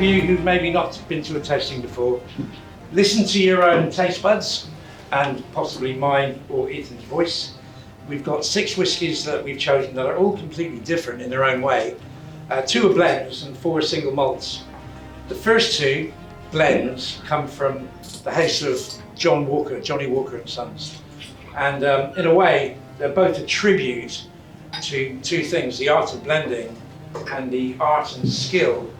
you who've maybe not been to a tasting before, listen to your own taste buds and possibly mine or Ethan's voice. We've got 6 whiskies that we've chosen that are all completely different in their own way. 2 are blends and 4 are single malts. The first 2 blends come from the house of Johnny Walker and Sons. And in a way, they're both a tribute to 2 things, the art of blending and the art and skill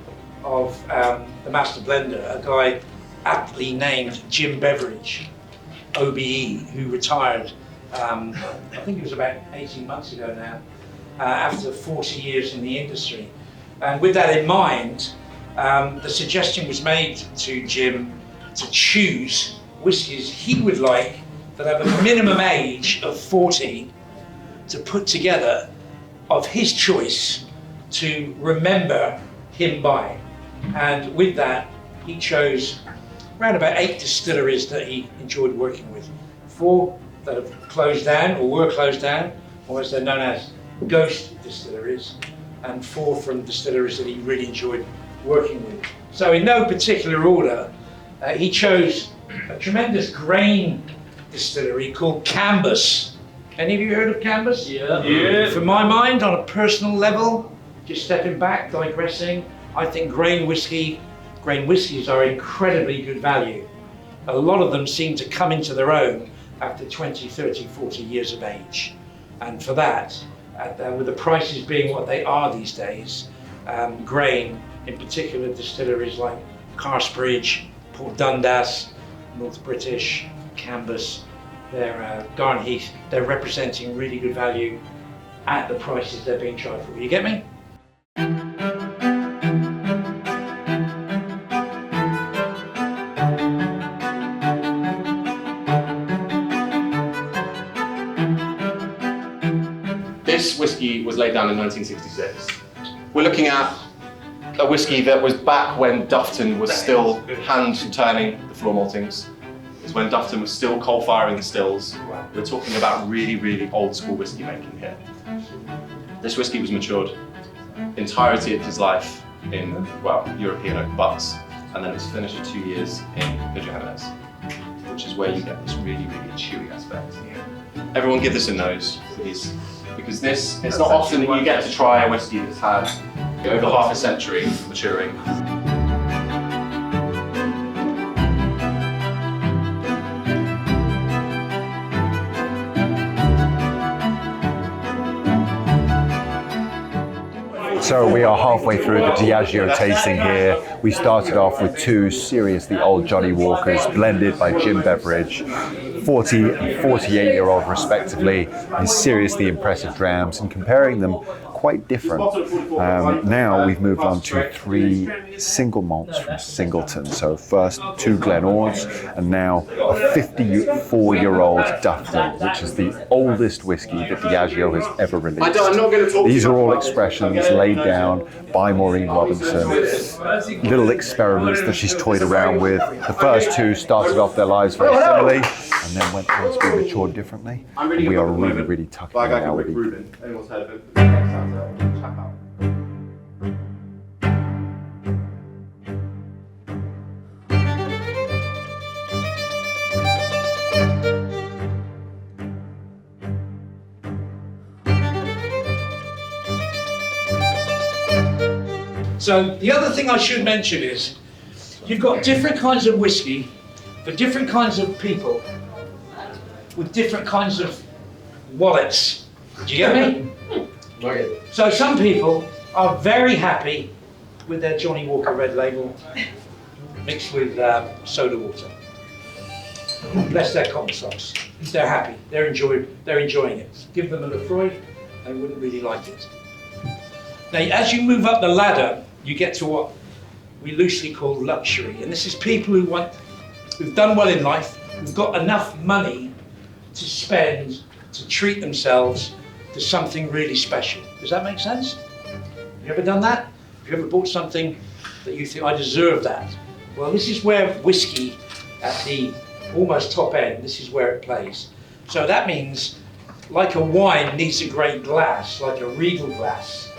of the master blender, a guy aptly named Jim Beveridge, OBE, who retired, I think it was about 18 months ago now, after 40 years in the industry. And with that in mind, the suggestion was made to Jim to choose whiskies he would like that have a minimum age of 40 to put together of his choice to remember him by. And with that, he chose around about 8 distilleries that he enjoyed working with. 4 that have closed down or were closed down, or as they're known as ghost distilleries, and 4 from distilleries that he really enjoyed working with. So in no particular order, he chose a tremendous grain distillery called Cambus. Any of you heard of Cambus? Yeah. For my mind, on a personal level, just stepping back, digressing, I think grain whiskies are incredibly good value. A lot of them seem to come into their own after 20, 30, 40 years of age. And for that, with the prices being what they are these days, grain, in particular distilleries like Carsbridge, Port Dundas, North British, Cambus, they're Garnheath, they're representing really good value at the prices they're being charged for. You get me? This whiskey was laid down in 1966. We're looking at a whiskey that was back when Dufton was still hand-turning the floor maltings. It's when Dufton was still coal-firing the stills. We're talking about really, really old-school whiskey making here. This whiskey was matured entirety of his life in, well, European oak butts, and then it's finished 2 years in Diageo'S, which is where you get this really, really chewy aspect. Everyone give this a nose, please. Because this, it's not often that you get to try a whiskey that's had over half a century maturing. So we are halfway through the Diageo tasting here. We started off with 2 seriously old Johnny Walkers blended by Jim Beveridge, 40 and 48-year-old respectively, and seriously impressive drams, and comparing them quite different. Now we've moved on to 3 single malts from Singleton. So first 2 Glenors, and now a 54-year-old Dufton, which is the oldest whiskey that Diageo has ever released. These are all expressions laid down by Maureen Robinson, little experiments that she's toyed around with. The first 2 started off their lives very similarly, and then went on to be matured differently. And we are really, really tucking in now with it. Anyone's heard of it? Check out. So the other thing I should mention is, you've got different kinds of whiskey for different kinds of people with different kinds of wallets. Do you get me? Okay. So some people are very happy with their Johnny Walker Red Label mixed with soda water. Bless their cotton socks. They're happy. They're enjoying it. Give them a Lefroy, they wouldn't really like it. Now, as you move up the ladder, you get to what we loosely call luxury, and this is people who've done well in life, who've got enough money to spend to treat themselves to something really special. Does that make sense? Have you ever done that? Have you ever bought something that you think, I deserve that? Well, this is where whiskey at the almost top end, this is where it plays. So that means, like a wine needs a great glass, like a regal glass,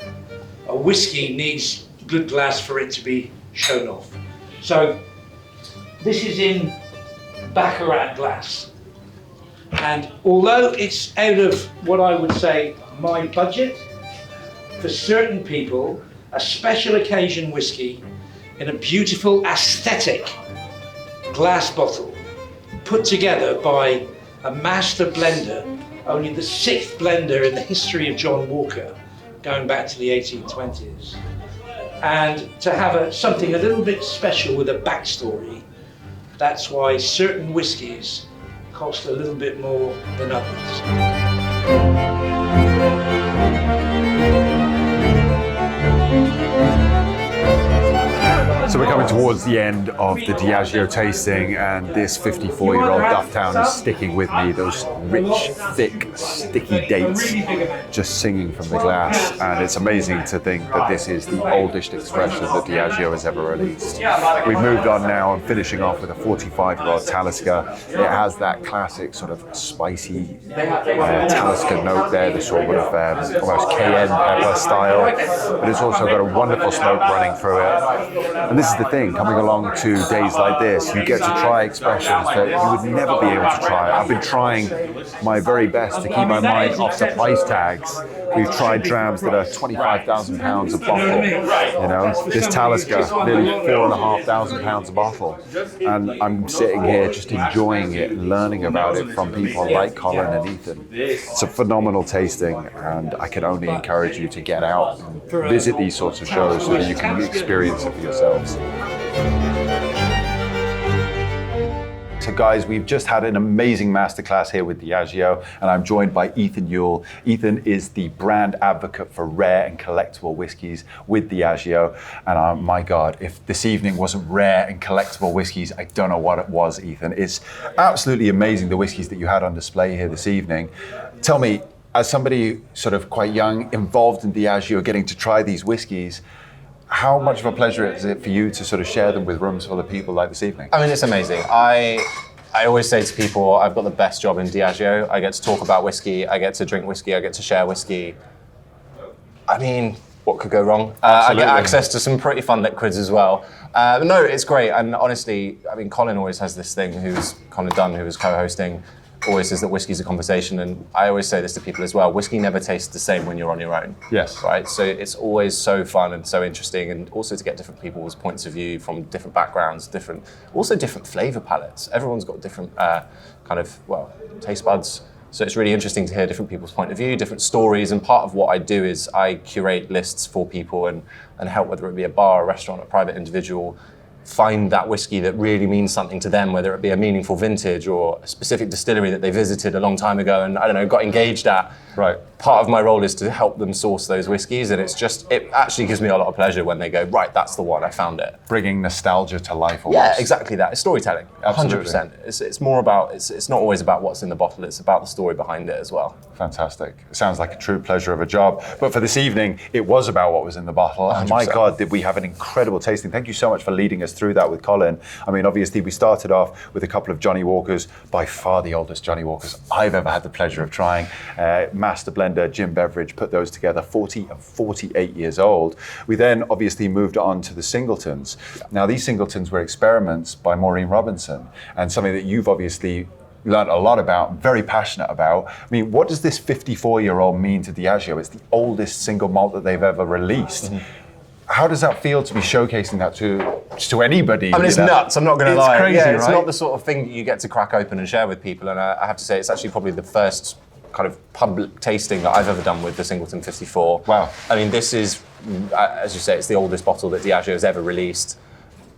a whiskey needs good glass for it to be shown off. So this is in Baccarat glass. And although it's out of what I would say my budget, for certain people, a special occasion whiskey in a beautiful aesthetic glass bottle put together by a master blender, only the 6th blender in the history of John Walker, going back to the 1820s. And to have something a little bit special with a backstory, that's why certain whiskies cost a little bit more than others. So we're coming towards the end of the Diageo tasting, and this 54-year-old Dufftown is sticking with me. Those rich, thick, sticky dates just singing from the glass, and it's amazing to think that this is the oldest expression that Diageo has ever released. We've moved on now and finishing off with a 45-year-old Talisker. It has that classic sort of spicy Talisker note there, the sort of almost cayenne pepper style, but it's also got a wonderful smoke running through it. And this is the thing, coming along to days like this, you get to try expressions that you would never be able to try. I've been trying my very best to keep my mind off the price tags. We've tried drams that are £25,000 a bottle. You know, this Talisker, nearly £4,500 a bottle. And I'm sitting here just enjoying it and learning about it from people like Colin and Ethan. It's a phenomenal tasting, and I can only encourage you to get out and visit these sorts of shows so that you can experience it for yourselves. So guys, we've just had an amazing masterclass here with Diageo, and I'm joined by Ethan Youel. Ethan is the brand advocate for rare and collectible whiskies with Diageo. And my God, if this evening wasn't rare and collectible whiskies, I don't know what it was, Ethan. It's absolutely amazing, the whiskies that you had on display here this evening. Tell me, as somebody sort of quite young, involved in Diageo, getting to try these whiskies, how much of a pleasure is it for you to sort of share them with rooms full of people like this evening? I mean, it's amazing. I always say to people, I've got the best job in Diageo. I get to talk about whiskey, I get to drink whiskey, I get to share whiskey. I mean, what could go wrong? I get access to some pretty fun liquids as well. No, it's great. And honestly, I mean, Colin always has this thing, Colin Dunn, who is co-hosting, always says that whiskey's a conversation, and I always say this to people as well, whiskey never tastes the same when you're on your own. Yes. Right, so it's always so fun and so interesting, and also to get different people's points of view from different backgrounds, different flavour palettes. Everyone's got different taste buds. So it's really interesting to hear different people's point of view, different stories, and part of what I do is I curate lists for people and help, whether it be a bar, a restaurant, a private individual, find that whiskey that really means something to them, whether it be a meaningful vintage or a specific distillery that they visited a long time ago and, I don't know, got engaged at. Right. Part of my role is to help them source those whiskies, and it actually gives me a lot of pleasure when they go, right, that's the one, I found it. Bringing nostalgia to life almost. Yeah, exactly that. It's storytelling, Absolutely. 100%. It's more about, it's not always about what's in the bottle, it's about the story behind it as well. Fantastic. It sounds like a true pleasure of a job. But for this evening, it was about what was in the bottle. And my 100%. God, did we have an incredible tasting. Thank you so much for leading us through that with Colin. I mean, obviously, we started off with a couple of Johnny Walkers, by far the oldest Johnny Walkers I've ever had the pleasure of trying. Master blender, Jim Beveridge, put those together, 40 and 48 years old. We then obviously moved on to the Singletons. Now, these Singletons were experiments by Maureen Robinson, and something that you've obviously learned a lot about, very passionate about. I mean, what does this 54-year-old mean to Diageo? It's the oldest single malt that they've ever released. Mm-hmm. How does that feel to be showcasing that to anybody? I mean, it's nuts, I'm not going to lie. It's crazy, it's right? not the sort of thing that you get to crack open and share with people, and I have to say, it's actually probably the first kind of public tasting that I've ever done with the Singleton 54. Wow. I mean, this is, as you say, it's the oldest bottle that Diageo has ever released.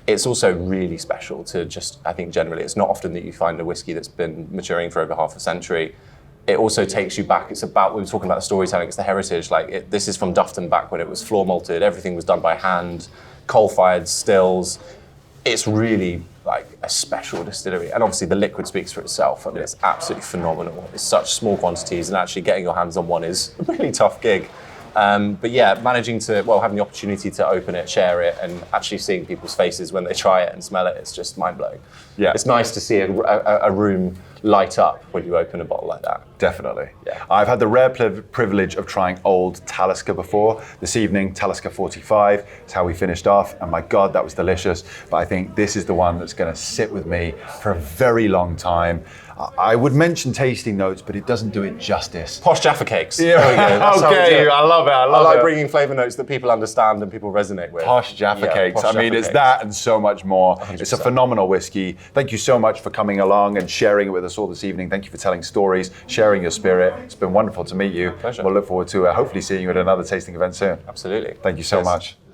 It's also really special to just, I think generally, it's not often that you find a whiskey that's been maturing for over half a century. It also takes you back, it's about, we were talking about the storytelling, it's the heritage, this is from Dufton back when it was floor malted, everything was done by hand, coal-fired stills. It's really like a special distillery, and obviously the liquid speaks for itself. I mean, it's absolutely phenomenal. It's such small quantities, and actually getting your hands on one is a really tough gig. But yeah, managing to, having the opportunity to open it, share it, and actually seeing people's faces when they try it and smell it, it's just mind-blowing. Yeah. It's nice to see a room light up when you open a bottle like that. Definitely. Yeah. I've had the rare privilege of trying old Talisker before. This evening, Talisker 45 is how we finished off, and my God, that was delicious. But I think this is the one that's going to sit with me for a very long time. I would mention tasting notes, but it doesn't do it justice. Posh Jaffa cakes. Yeah. There we go. That's how we do Okay, it. I love it. I I love like it. bringing flavour notes that people understand and people resonate with. Posh Jaffa Yeah, cakes. posh I mean, Jaffa it's cakes. that and so much more. 100%. It's a phenomenal whiskey. Thank you so much for coming along and sharing it with us all this evening. Thank you for telling stories, sharing your spirit. It's been wonderful to meet you. Pleasure. We'll look forward to hopefully seeing you at another tasting event soon. Absolutely. Thank you so Cheers. much.